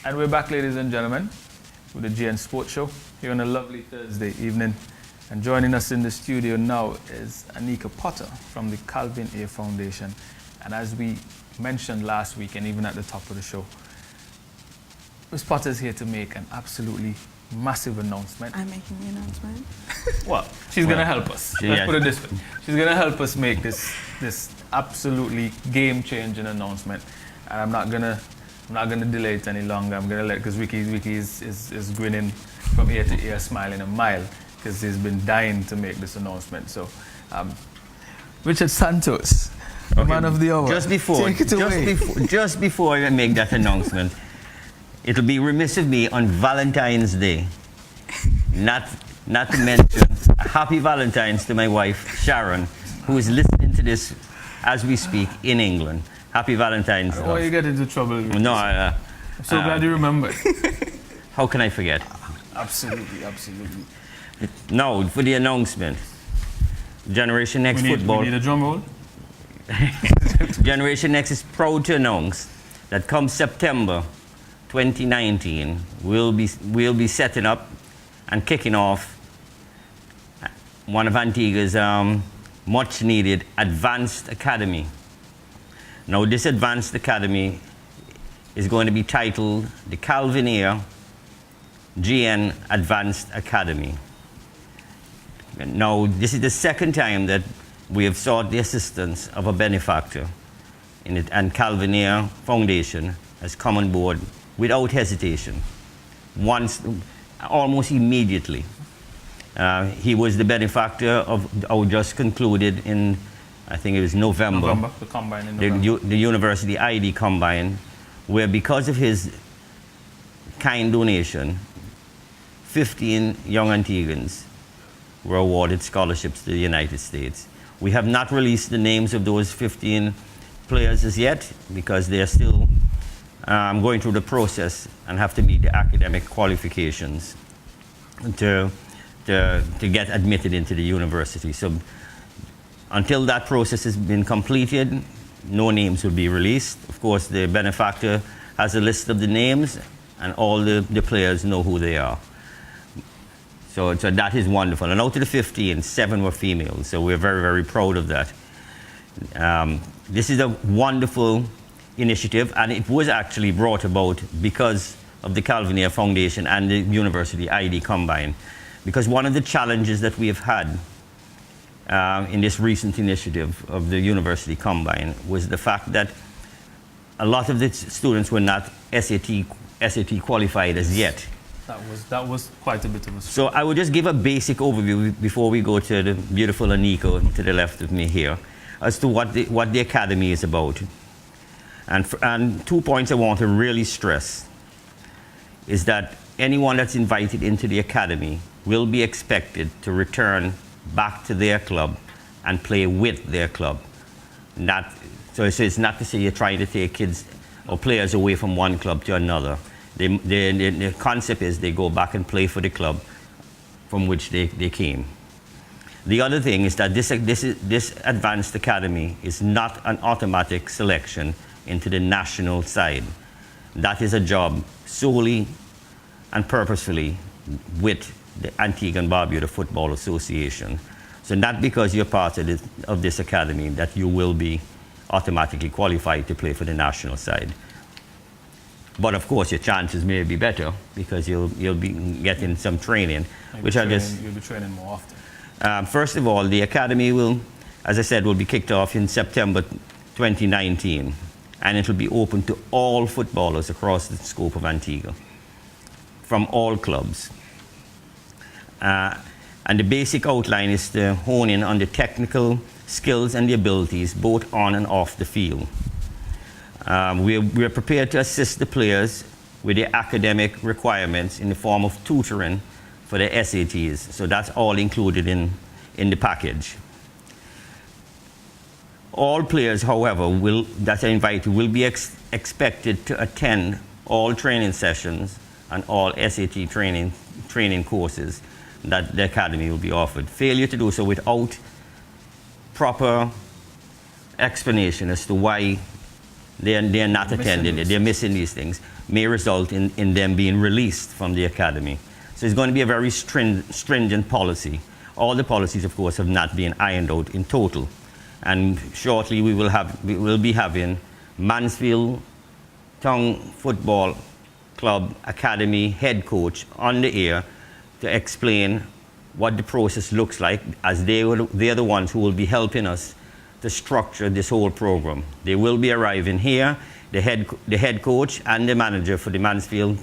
And we're back, ladies and gentlemen, with the GN Sports Show here on a lovely Thursday evening. And joining us in the studio now is Anika Potter from the Calvin A Foundation. And as we mentioned last week and even at the top of the show, Ms. Potter is here to make an absolutely massive announcement. I'm making the announcement. Well, she's going to help us. Let's put it this way. She's going to help us make this absolutely game-changing announcement. And I'm not gonna delay it any longer. I'm gonna let, because Wiki is grinning from ear to ear, smiling a mile, because he's been dying to make this announcement. So, Richard Santos, the man of the hour. Just before I make that announcement, it'll be remiss of me on Valentine's Day not to mention a happy Valentine's to my wife Sharon, who is listening to this as we speak in England. Happy Valentine's Day. Why you get into trouble? No, I'm so glad you remembered. How can I forget? Absolutely, absolutely. Now, for the announcement. Generation Next Football. We need a drum roll. Generation Next is proud to announce that come September 2019, we'll be setting up and kicking off one of Antigua's much needed advanced academy. Now, this advanced academy is going to be titled the Calvin A GN Advanced Academy. Now, this is the second time that we have sought the assistance of a benefactor in it, and Calvin A Foundation has come on board without hesitation, almost immediately. He was the benefactor of our just concluded in, I think it was November, the combine in November. The University ID Combine, where because of his kind donation, 15 young Antiguans were awarded scholarships to the United States. We have not released the names of those 15 players as yet because they are still going through the process and have to meet the academic qualifications to get admitted into the university. So until that process has been completed, no names will be released. Of course, the benefactor has a list of the names, and all the players know who they are. So that is wonderful. And out of the 15, 7 were females. So we're very, very proud of that. This is a wonderful initiative, and it was actually brought about because of the Calvin A Foundation and the University ID Combine. Because one of the challenges that we have had in this recent initiative of the University Combine was the fact that a lot of the students were not SAT qualified as yet. That was quite a bit of a struggle. So I will just give a basic overview before we go to the beautiful Anika to the left of me here as to what the academy is about. And 2 points I want to really stress is that anyone that's invited into the academy will be expected to return back to their club and play with their club. So it's not to say you're trying to take kids or players away from one club to another. The concept is they go back and play for the club from which they came. The other thing is that this advanced academy is not an automatic selection into the national side. That is a job solely and purposefully with the Antigua and Barbuda Football Association. So not because you're part of this academy that you will be automatically qualified to play for the national side. But of course your chances may be better because you'll be getting some training. You'll be training more often. First of all, the academy will, as I said, will be kicked off in September 2019. And it will be open to all footballers across the scope of Antigua, from all clubs. And the basic outline is to hone in on the technical skills and the abilities, both on and off the field. We are prepared to assist the players with their academic requirements in the form of tutoring for the SATs. So that's all included in the package. All players, however, that are invited will be expected to attend all training sessions and all SAT training courses that the academy will be offered. Failure to do so without proper explanation as to why they are not attending it, they're missing these things, may result in them being released from the academy. So it's going to be a very stringent policy. All the policies, of course, have not been ironed out in total. And shortly we will be having Mansfield Town Football Club Academy head coach on the air to explain what the process looks like, as they are the ones who will be helping us to structure this whole program. They will be arriving here. The head coach and the manager for the Mansfield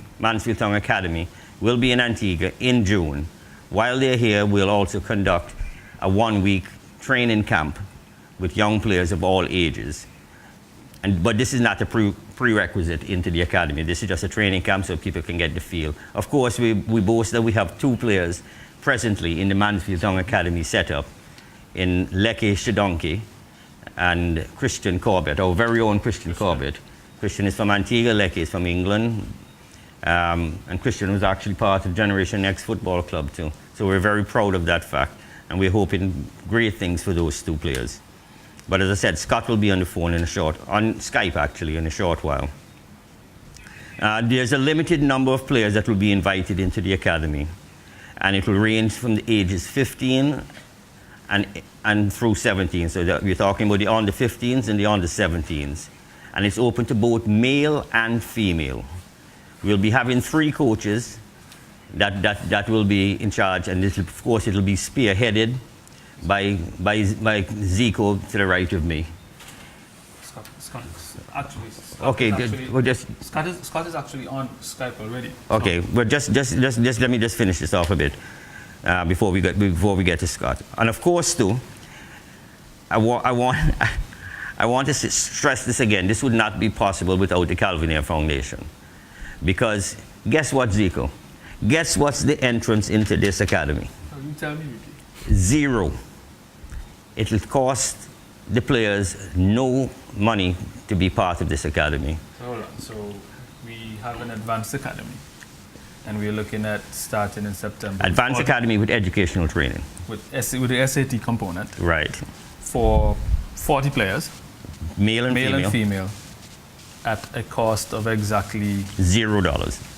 Town Academy will be in Antigua in June. While they're here, we'll also conduct a 1-week training camp with young players of all ages. But this is not a prerequisite into the academy. This is just a training camp so people can get the feel. Of course, we boast that we have 2 players presently in the Mansfield Town Academy setup, in Leke Shidonki and Christian Corbett, our very own Christian Corbett. Christian is from Antigua, Leke is from England, and Christian was actually part of Generation X Football Club too. So we're very proud of that fact, and we're hoping great things for those 2 players. But as I said, Scott will be on the phone on Skype actually, in a short while. There's a limited number of players that will be invited into the academy, and it will range from the ages 15 and through 17. So that we're talking about the under 15s and the under 17s. And it's open to both male and female. We'll be having 3 coaches that will be in charge, and this, of course, it'll be spearheaded by Zico to the right of me. Scott is actually on Skype already. Okay, well, just let me just finish this off a bit before we get to Scott. And of course, too, I want to stress this again. This would not be possible without the Calvin Ayre Foundation, because guess what, Zico? Guess what's the entrance into this academy? Oh, you tell me, Ricky. 0. It will cost the players no money to be part of this academy. So hold on. So we have an advanced academy, and we're looking at starting in September. Advanced academy with educational training. With the SAT component. Right. For 40 players. Male and female. At a cost of exactly $0.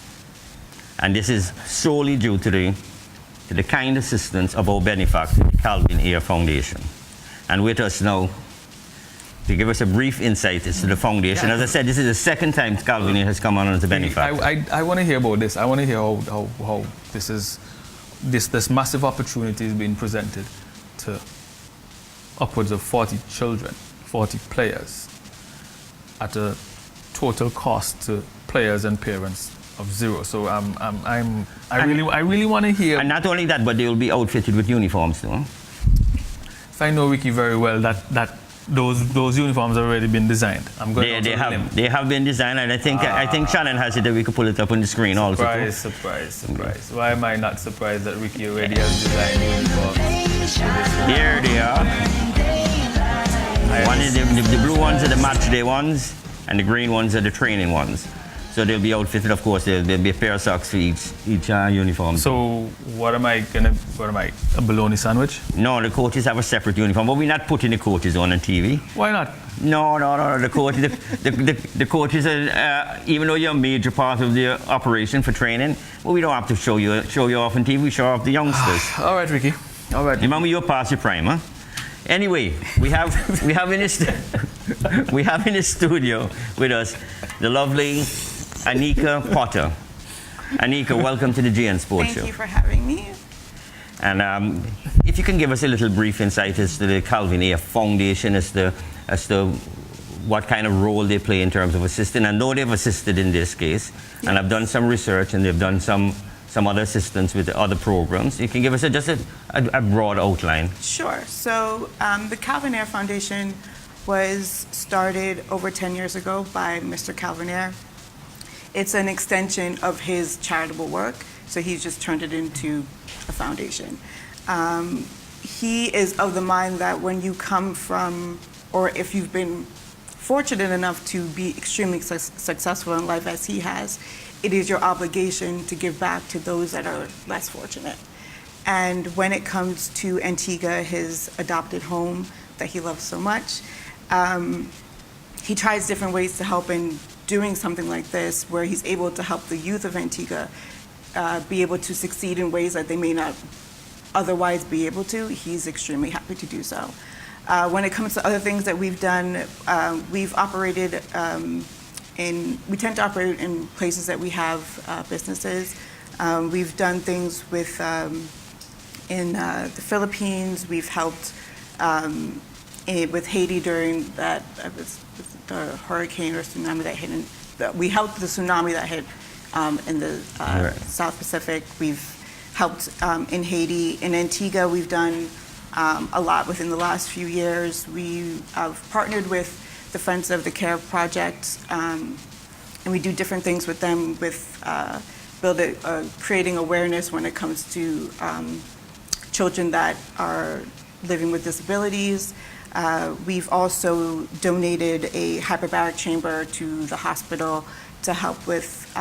And this is solely due to the kind assistance of our benefactor, Calvin Ayre Foundation. And with us now, to give us a brief insight as to the foundation. As I said, this is the second time Calvin Ayre has come on as a benefactor. I want to hear about this. I want to hear how this massive opportunity is being presented to upwards of 40 children, 40 players, at a total cost to players and parents of $0. So I really want to hear. And not only that, but they will be outfitted with uniforms too. If I know Ricky very well, that those uniforms have already been designed. I'm going to they have been designed, and I think Shannon has it that we could pull it up on the screen also. Surprise. Why am I not surprised that Ricky already has designed uniforms? Here they are. One is the blue ones are the match day ones, and the green ones are the training ones. So they'll be outfitted, of course. There'll be a pair of socks for each uniform. So what am I, a bologna sandwich? No, the coaches have a separate uniform, but we're not putting the coaches on TV. Why not? No. The coaches are, even though you're a major part of the operation for training, well, we don't have to show you off on TV. We show off the youngsters. All right, Ricky. All right. Remember, you're past your prime, huh? Anyway, we have in the studio with us the lovely Anika Potter. Anika, welcome to the GN Sports Show. Thank you for having me. And if you can give us a little brief insight as to the Calvin Ayre Foundation, as to what kind of role they play in terms of assisting. I know they've assisted in this case, yes. And I've done some research, and they've done some other assistance with the other programs. You can give us just a broad outline. Sure. So the Calvin Ayre Foundation was started over 10 years ago by Mr. Calvin Ayre. It's an extension of his charitable work, so he's just turned it into a foundation. He is of the mind that when you come from, or if you've been fortunate enough to be extremely successful in life as he has, it is your obligation to give back to those that are less fortunate. And when it comes to Antigua, his adopted home that he loves so much, he tries different ways to help in doing something like this, where he's able to help the youth of Antigua be able to succeed in ways that they may not otherwise be able to. He's extremely happy to do so. When it comes to other things that we've done, we've operated we tend to operate in places that we have businesses. We've done things with in the Philippines. We've helped with Haiti during that the hurricane or tsunami that hit. We helped the tsunami that hit in the South Pacific. We've helped in Haiti. In Antigua, we've done a lot within the last few years. We have partnered with the Friends of the Care Project, and we do different things with them with creating awareness when it comes to children that are living with disabilities. We've also donated a hyperbaric chamber to the hospital to help with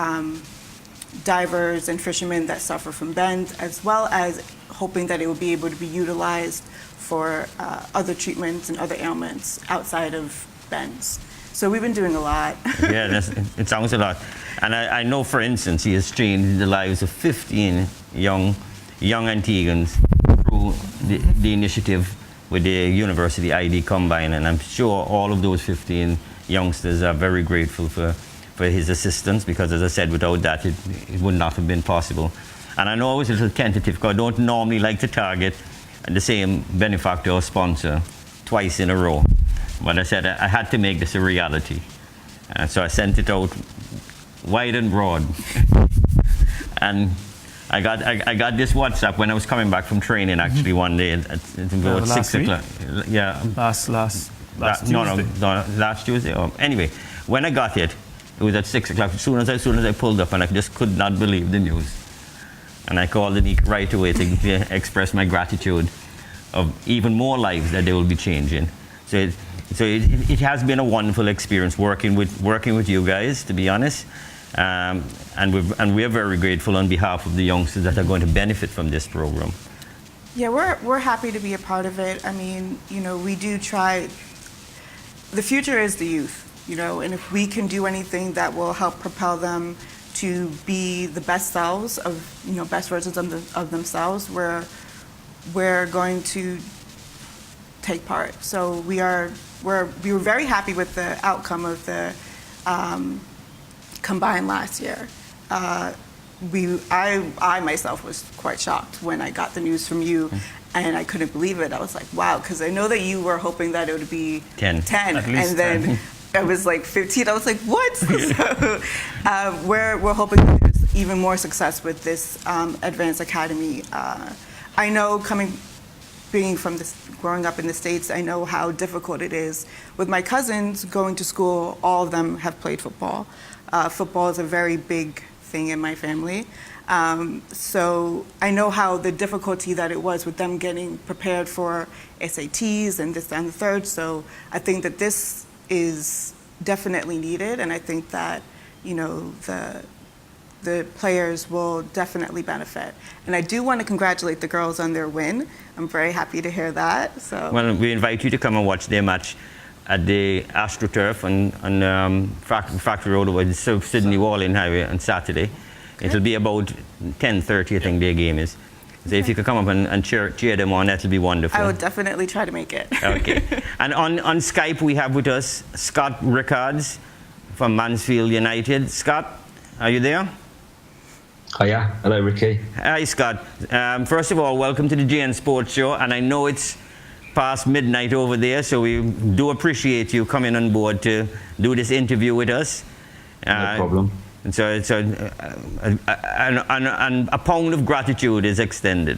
divers and fishermen that suffer from bends, as well as hoping that it will be able to be utilized for other treatments and other ailments outside of bends. So we've been doing a lot. Yeah, it sounds a lot. And I know, for instance, he has changed the lives of 15 young Antiguans through the initiative with the University ID Combine, and I'm sure all of those 15 youngsters are very grateful for his assistance, because, as I said, without that, it would not have been possible. And I know I was a little tentative, because I don't normally like to target the same benefactor or sponsor twice in a row. But I said I had to make this a reality. So I sent it out wide and broad. And I got this WhatsApp when I was coming back from training, actually, one day at about 6 o'clock. Yeah. Last Tuesday. No, last Tuesday. Anyway, when I got it, it was at 6 o'clock. As soon as I pulled up, and I just could not believe the news. And I called Anik right away to express my gratitude of even more lives that they will be changing. So it has been a wonderful experience working with you guys, to be honest. And we are very grateful on behalf of the youngsters that are going to benefit from this program. Yeah, we're happy to be a part of it. I mean, we do try. The future is the youth, and if we can do anything that will help propel them to be the best selves of, best versions of themselves, we're going to take part. So we were very happy with the outcome of the Combine last year. I myself was quite shocked when I got the news from you, and I couldn't believe it. I was like, wow, because I know that you were hoping that it would be 10, and then it was like 15. I was like, what? So we're hoping that there's even more success with this Advanced Academy. I know growing up in the States, I know how difficult it is. With my cousins going to school, all of them have played football. Football is a very big thing in my family. So I know how the difficulty that it was with them getting prepared for SATs and this, that, and the third. So I think that this is definitely needed, and I think that, the players will definitely benefit. And I do want to congratulate the girls on their win. I'm very happy to hear that. So. Well, we invite you to come and watch their match at the AstroTurf on Factory Road over the Sydney Walling Highway on Saturday. Okay. It'll be about 10:30, I think their game is. So if you could come up and cheer them on, that'll be wonderful. I will definitely try to make it. Okay. And on Skype, we have with us Scott Rickards from Mansfield United. Scott, are you there? Hiya. Hello, Ricky. Hi, Scott. First of all, welcome to the GN Sports Show. And I know it's past midnight over there, so we do appreciate you coming on board to do this interview with us. No problem. And so a pound of gratitude is extended.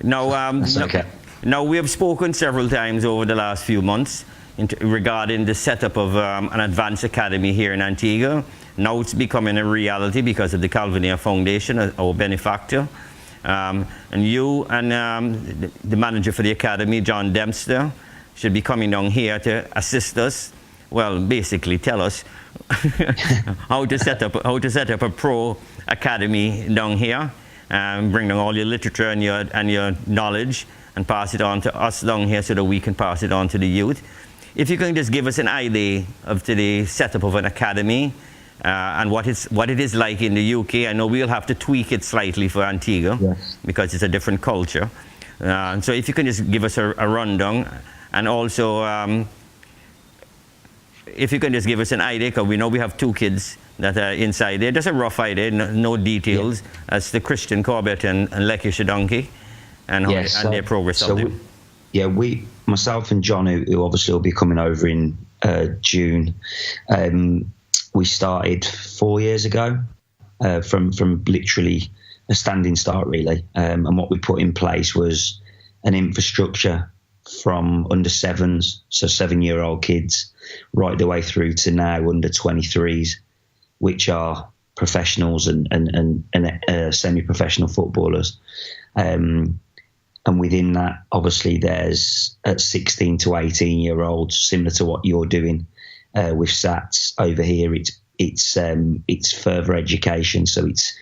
Now, okay. Now, we have spoken several times over the last few months regarding the setup of an advanced academy here in Antigua. Now it's becoming a reality because of the Calvin Ayre Foundation, our benefactor. And you and the manager for the academy, John Dempster, should be coming down here to assist us. Well, basically tell us how to set up a pro academy down here, bring down all your literature and your knowledge, and pass it on to us down here so that we can pass it on to the youth. if you can just give us an idea of the setup of an academy and what it is like in the UK. I know we'll have to tweak it slightly for Antigua because it's a different culture. So if you can just give us a rundown, and also if you can just give us an idea, because we know we have 2 kids that are inside there, just a rough idea, no details, as to Christian Corbett and Lecky Shadonki and their progress up there. Myself and John, who obviously will be coming over in June, we started 4 years ago from literally a standing start, really. And what we put in place was an infrastructure from under 7s, so 7-year-old kids, right the way through to now under 23s, which are professionals and semi-professional footballers. And within that, obviously, there's at 16 to 18-year-olds, similar to what you're doing with SATs over here. It's further education, so it's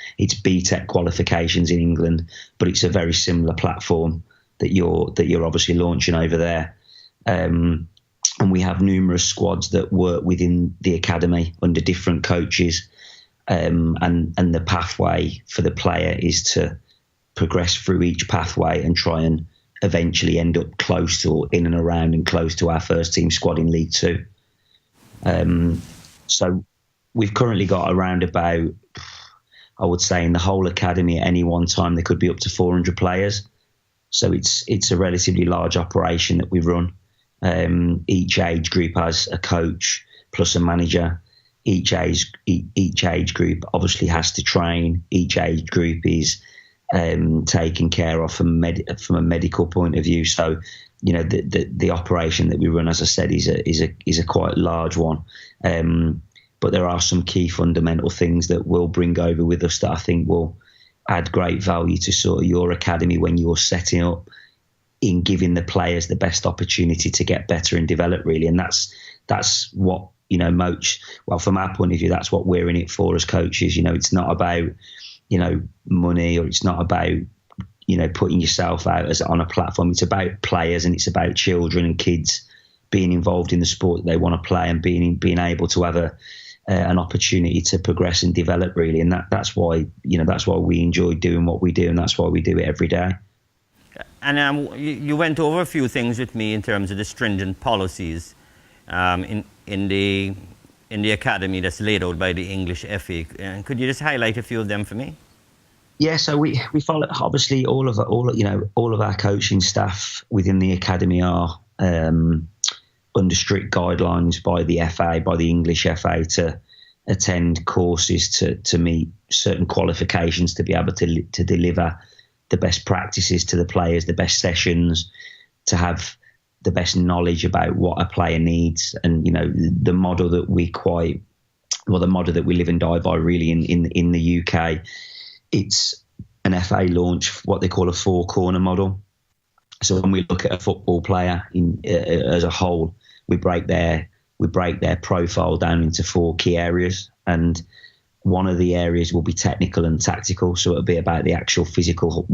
BTEC qualifications in England, but it's a very similar platform that you're obviously launching over there. And we have numerous squads that work within the academy under different coaches, and the pathway for the player is to progress through each pathway and try and eventually end up close to, or in and around and close to, our first team squad in League Two. So we've currently got around about, I would say, in the whole academy at any one time there could be up to 400 players. So it's a relatively large operation that we run. Each age group has a coach plus a manager. Each age group obviously has to train. Each age group is taken care of from a medical point of view. So, you know, the operation that we run, as I said, is a quite large one. But there are some key fundamental things that we'll bring over with us that I think will add great value to sort of your academy when you're setting up, in giving the players the best opportunity to get better and develop, really. And that's what, you know, from our point of view, that's what we're in it for as coaches. You know, it's not about, you know, money, or it's not about, you know, putting yourself out as on a platform. It's about players, and it's about children and kids being involved in the sport that they want to play, and being able to have an opportunity to progress and develop, really. And that's why we enjoy doing what we do, and that's why we do it every day. And you went over a few things with me in terms of the stringent policies in the academy that's laid out by the English FA. Could you just highlight a few of them for me? Yeah, so we follow, obviously, all of our coaching staff within the academy are under strict guidelines by the FA, by the English FA, to attend courses to meet certain qualifications to be able to deliver the best practices to the players, the best sessions, to have the best knowledge about what a player needs. And, you know, the model that we live and die by, really, in the UK, it's an FA launch, what they call a 4-corner model. So when we look at a football player as a whole, we break their profile down into 4 key areas, and one of the areas will be technical and tactical. So it'll be about the actual physical,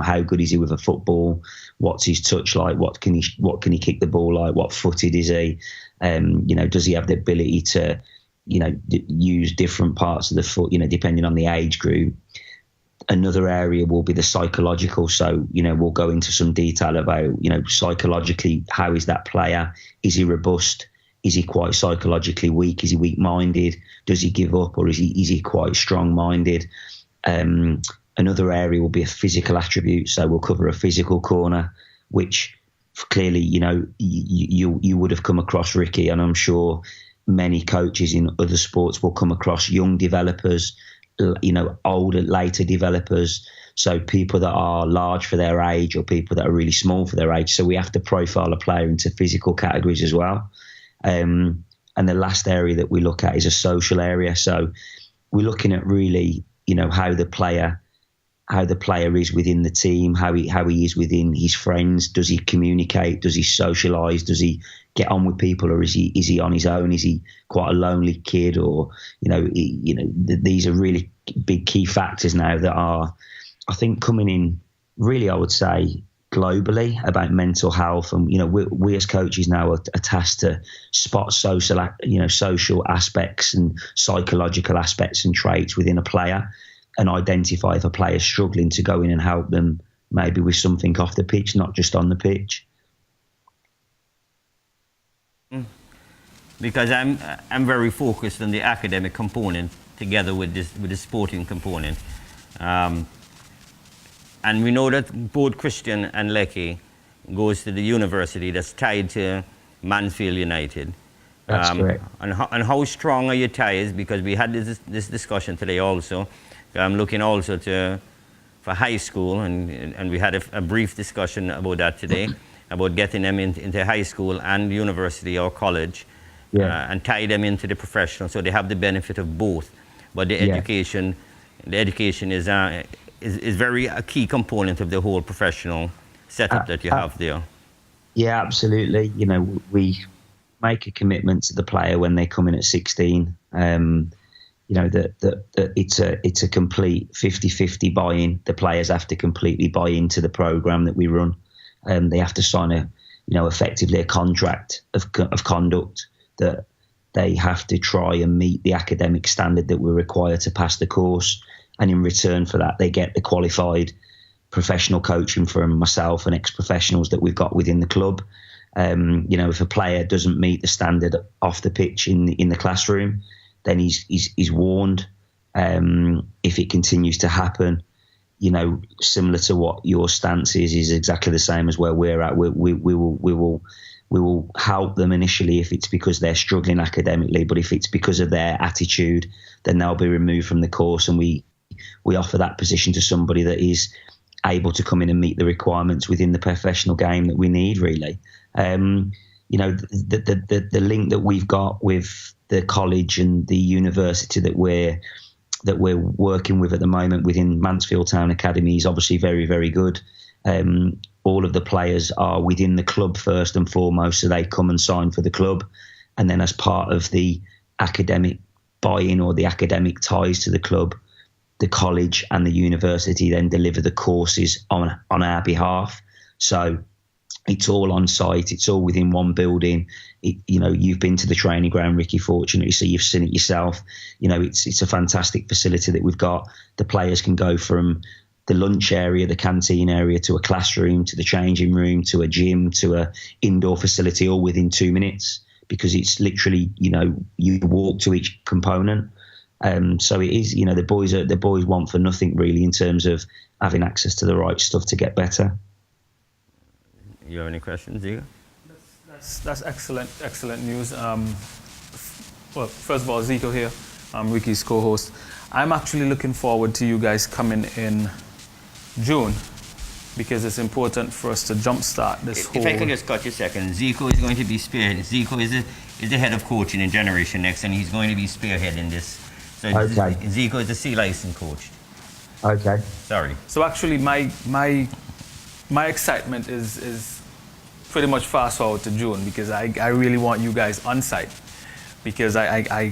how good is he with a football? What's his touch like? What can he kick the ball like? What footed is he? Does he have the ability to, use different parts of the foot, depending on the age group? Another area will be the psychological. So, we'll go into some detail about, psychologically, how is that player? Is he robust? Is he quite psychologically weak? Is he weak-minded? Does he give up, or is he quite strong-minded? Another area will be a physical attribute. So we'll cover a physical corner, which clearly, you would have come across, Ricky, and I'm sure many coaches in other sports will come across young developers, older, later developers. So people that are large for their age, or people that are really small for their age. So we have to profile a player into physical categories as well. And the last area that we look at is a social area. So we're looking at really, how the player is within the team, how he is within his friends. Does he communicate? Does he socialise? Does he get on with people, or is he on his own? Is he quite a lonely kid? Or these are really big key factors now that are, I think, coming in. Really, I would say globally about mental health, and we as coaches now are tasked to spot social aspects and psychological aspects and traits within a player, and identify if a player's struggling to go in and help them maybe with something off the pitch, not just on the pitch. Because I'm very focused on the academic component together with the sporting component. And we know that both Christian and Lecky goes to the university that's tied to Mansfield United. That's correct. And how strong are your ties? Because we had this discussion today also. I'm looking also for high school, and we had a brief discussion about that today, about getting them into high school and university or college, and tie them into the professional, so they have the benefit of both. But the education is very a key component of the whole professional setup that you have there. Yeah, absolutely. We make a commitment to the player when they come in at 16. That it's a complete 50-50 buy-in. The players have to completely buy into the program that we run. They have to sign effectively a contract of conduct that they have to try and meet the academic standard that we're required to pass the course. And in return for that, they get the qualified professional coaching from myself and ex-professionals that we've got within the club. If a player doesn't meet the standard off the pitch in the classroom, then he's warned. If it continues to happen, similar to what your stance is exactly the same as where we're at. We will help them initially if it's because they're struggling academically, but if it's because of their attitude, then they'll be removed from the course, and we offer that position to somebody that is able to come in and meet the requirements within the professional game that we need, really. The link that we've got with the college and the university that we're working with at the moment within Mansfield Town Academy is obviously very, very good. All of the players are within the club first and foremost, so they come and sign for the club. And then as part of the academic buy-in or the academic ties to the club, the college and the university then deliver the courses on our behalf. So it's all on site. It's all within one building. You've been to the training ground, Ricky, fortunately, so you've seen it yourself. It's a fantastic facility that we've got. The players can go from the lunch area, the canteen area, to a classroom, to the changing room, to a gym, to a indoor facility, all within 2 minutes, because it's literally, you walk to each component. So it is, the boys want for nothing really in terms of having access to the right stuff to get better. You have any questions, Zico? That's excellent news. Well, first of all, Zico here. I'm Ricky's co-host. I'm actually looking forward to you guys coming in June, because it's important for us to jumpstart this whole... If I could just cut you a second, Zico is going to be spearheading. Zico is the head of coaching in Generation Next, and he's going to be spearheading this. So okay. Zico is the C licensed coach. Okay. Sorry. So actually, my excitement is pretty much fast forward to June, because I really want you guys on site, because I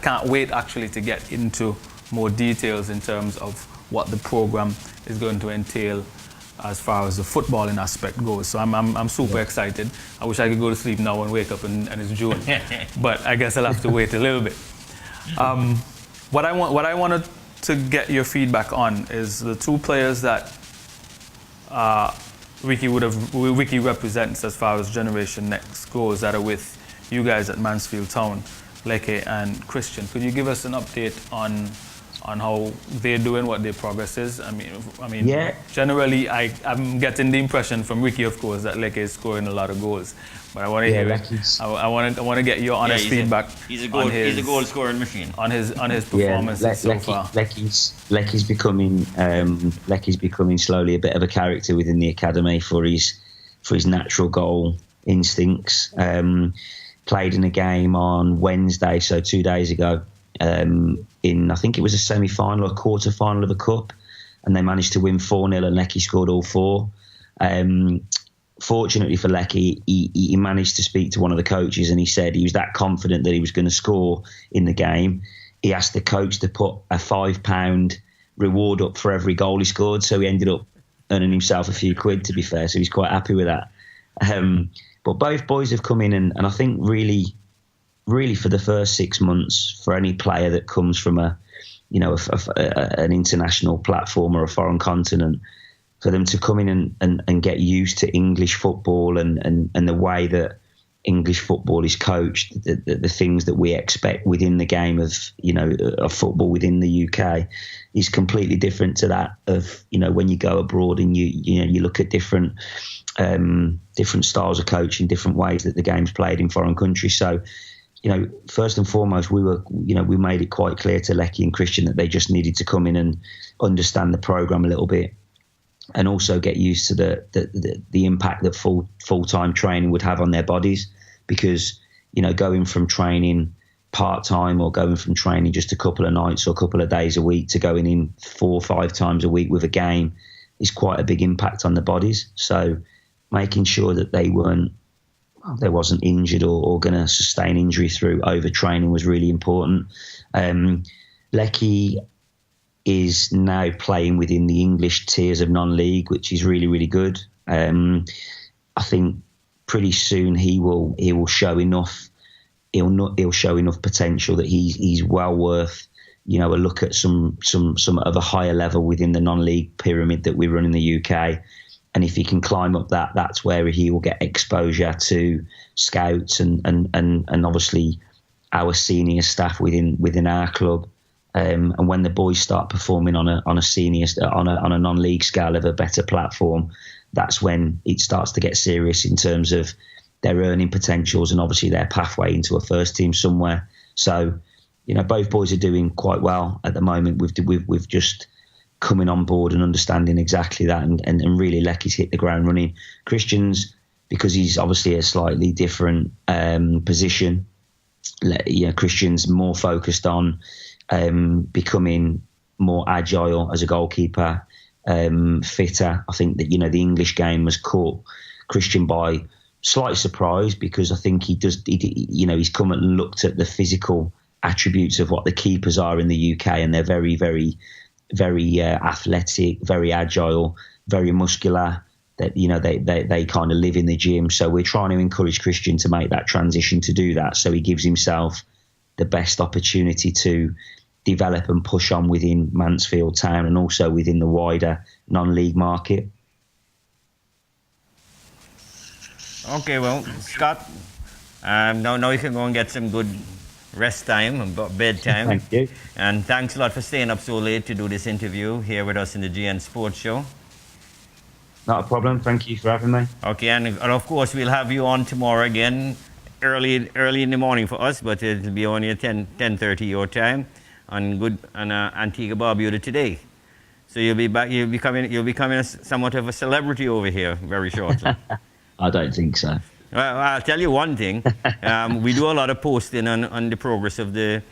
can't wait actually to get into more details in terms of what the program is going to entail as far as the footballing aspect goes. So I'm super excited. I wish I could go to sleep now and wake up and it's June, but I guess I'll have to wait a little bit. What I wanted to get your feedback on is the two players that Ricky represents as far as Generation Next goes, that are with you guys at Mansfield Town, Leke and Christian. Could you give us an update on how they're doing, what their progress is? I mean, yeah. Generally, I'm getting the impression from Ricky, of course, that Leke is scoring a lot of goals. But I want to hear it. I want to get your honest feedback. He's a goal scoring machine. On his performances so far. Lecky's becoming slowly a bit of a character within the academy for his natural goal instincts. Played in a game on Wednesday, so 2 days ago. I think it was a semi-final or quarter-final of a cup, and they managed to win 4-0, and Lecky scored all four. Fortunately for Lecky, he managed to speak to one of the coaches, and he said he was that confident that he was going to score in the game. He asked the coach to put a £5 reward up for every goal he scored, so he ended up earning himself a few quid, to be fair, so he's quite happy with that. But both boys have come in, and I think really for the first 6 months, for any player that comes from an international platform or a foreign continent, for them to come in and get used to English football and the way that English football is coached, the things that we expect within the game of football within the UK is completely different to that of when you go abroad and you look at different styles of coaching, different ways that the game's played in foreign countries. So first and foremost, we made it quite clear to Lecky and Christian that they just needed to come in and understand the program a little bit, and also get used to the impact that full-time training would have on their bodies. Because going from training part-time or going from training just a couple of nights or a couple of days a week to going in 4 or 5 times a week with a game is quite a big impact on the bodies. So making sure that they wasn't injured or going to sustain injury through overtraining was really important. Lecky is now playing within the English tiers of non-league, which is really, really good. I think pretty soon he will show enough. He'll show enough potential that he's well worth a look at some of a higher level within the non-league pyramid that we run in the UK. And if he can climb up that's where he will get exposure to scouts and obviously our senior staff within our club. And when the boys start performing on a non-league scale of a better platform, that's when it starts to get serious in terms of their earning potentials and obviously their pathway into a first team somewhere. So, both boys are doing quite well at the moment. We've just coming on board and understanding exactly that, and really Lecky's hit the ground running. Christian's, because he's obviously a slightly different position. Christian's more focused on becoming more agile as a goalkeeper. Fitter. I think that the English game has caught Christian by slight surprise, because I think he's come and looked at the physical attributes of what the keepers are in the UK, and they're very, very, very athletic, very agile, very muscular. That they kind of live in the gym. So we're trying to encourage Christian to make that transition to do that, so he gives himself the best opportunity to develop and push on within Mansfield Town and also within the wider non-league market. Okay, well, Scott, now you can go and get some good rest time and bedtime. Thank you. And thanks a lot for staying up so late to do this interview here with us in the GN Sports Show. Not a problem. Thank you for having me. Okay, and of course we'll have you on tomorrow again, early in the morning for us, but it'll be only at 10:30 your time on Antigua Barbuda today. So you'll be back. You'll be coming somewhat of a celebrity over here very shortly. I don't think so. Well, I'll tell you one thing. We do a lot of posting on the progress of the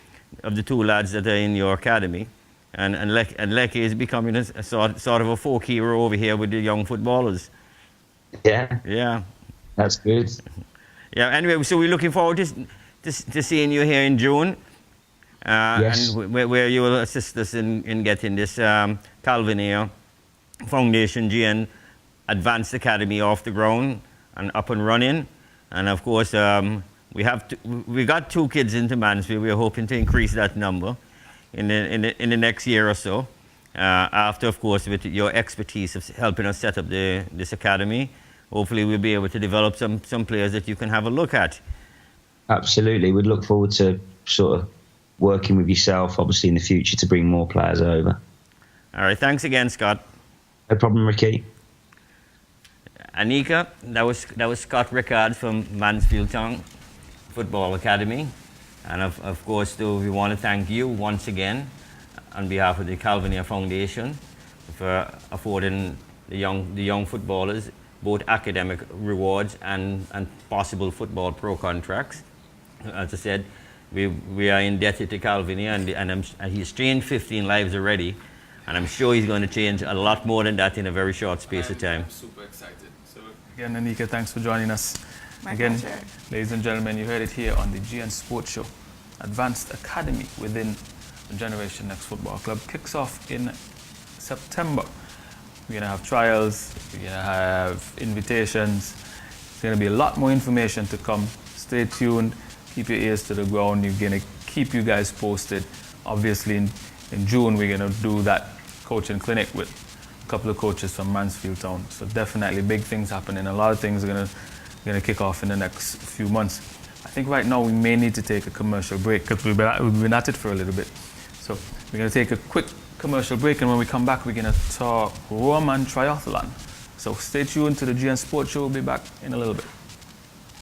2 lads that are in your academy, and Lecky is becoming a sort of a folk hero over here with the young footballers. Yeah. That's good. Yeah. Anyway, so we're looking forward to seeing you here in June. Yes. And where you will assist us in getting this Calvin Ayre Foundation GN Advanced Academy off the ground and up and running. And of course, we got 2 kids into Mansfield. We're hoping to increase that number in the next year or so. After, of course, with your expertise of helping us set up this academy, hopefully we'll be able to develop some players that you can have a look at. Absolutely. We'd look forward to sort of working with yourself, obviously, in the future to bring more players over. All right. Thanks again, Scott. No problem, Ricky. Anika, that was Scott Rickard from Mansfield Town Football Academy. And of course, we want to thank you once again on behalf of the Calvin Ayre Foundation for affording the young footballers both academic rewards and possible football pro contracts. As I said, we are indebted to Calvin Ayre, and he's changed 15 lives already, and I'm sure he's going to change a lot more than that in a very short space of time. I'm super excited. So again, Anika, thanks for joining us. My pleasure. Ladies and gentlemen, you heard it here on the GN Sports Show. Advanced Academy within the Generation Next Football Club kicks off in September. We're gonna have trials. We're gonna have invitations. There's gonna be a lot more information to come. Stay tuned. Keep your ears to the ground. We're gonna keep you guys posted. Obviously, in June we're gonna do that coaching clinic with a couple of coaches from Mansfield Town. So definitely big things happening. A lot of things are gonna kick off in the next few months. I think right now we may need to take a commercial break because we've been at it for a little bit. So we're gonna take a quick commercial break, and when we come back, we're gonna talk Roman Triathlon. So stay tuned to the GN Sports Show. We'll be back in a little bit.